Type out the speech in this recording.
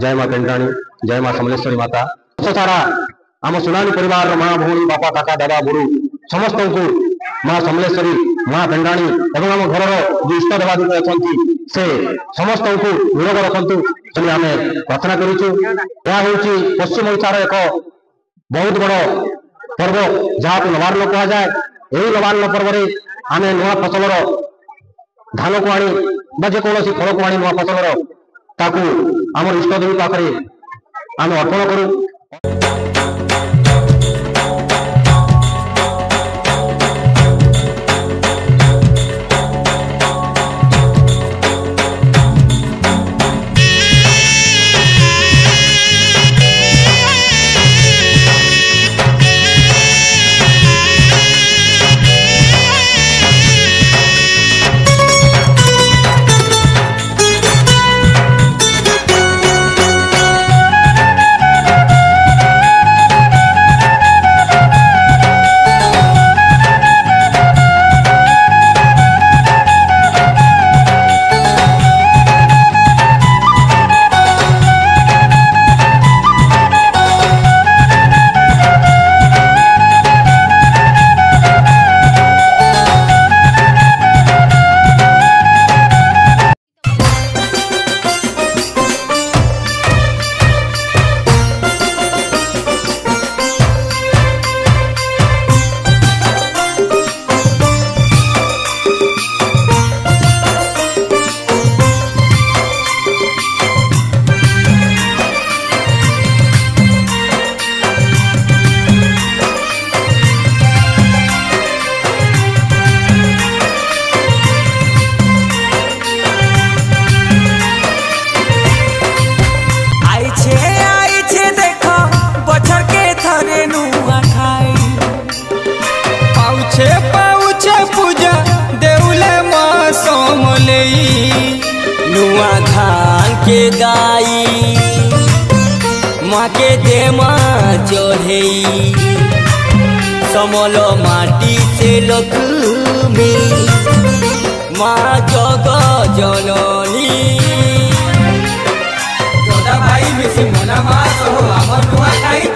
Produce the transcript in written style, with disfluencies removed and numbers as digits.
जय माँ पेंटाणी, जय माँ समलेश्वरी माता। सारा आम सुनानी परिवार माँ भौणी बापा काका दादा बुढ़ू समस्त को माँ समलेश्वरी माँ पेंटाणी एवं आम घर जो इष्ट देवादी अच्छा से समस्त को निरोग रखु आम प्रार्थना करूँ। पश्चिम ओडिशार एक बहुत बड़ पर्व जहाँ को नवान्न कह जाए। यही नवान्न पर्व में आम नुआ फसलर धान को आनी जेकोसी फल को आनी नुआ फसलर ताकू आम इष्ट देवी पाखे आम अर्पण करूँ। नुआ धान के दाई माँ के दे माँ चढ़े समल माटी से लक्ष्मी माँ जग जननी दादा भाई मिसी मना माँ सहो आम नुआ खाई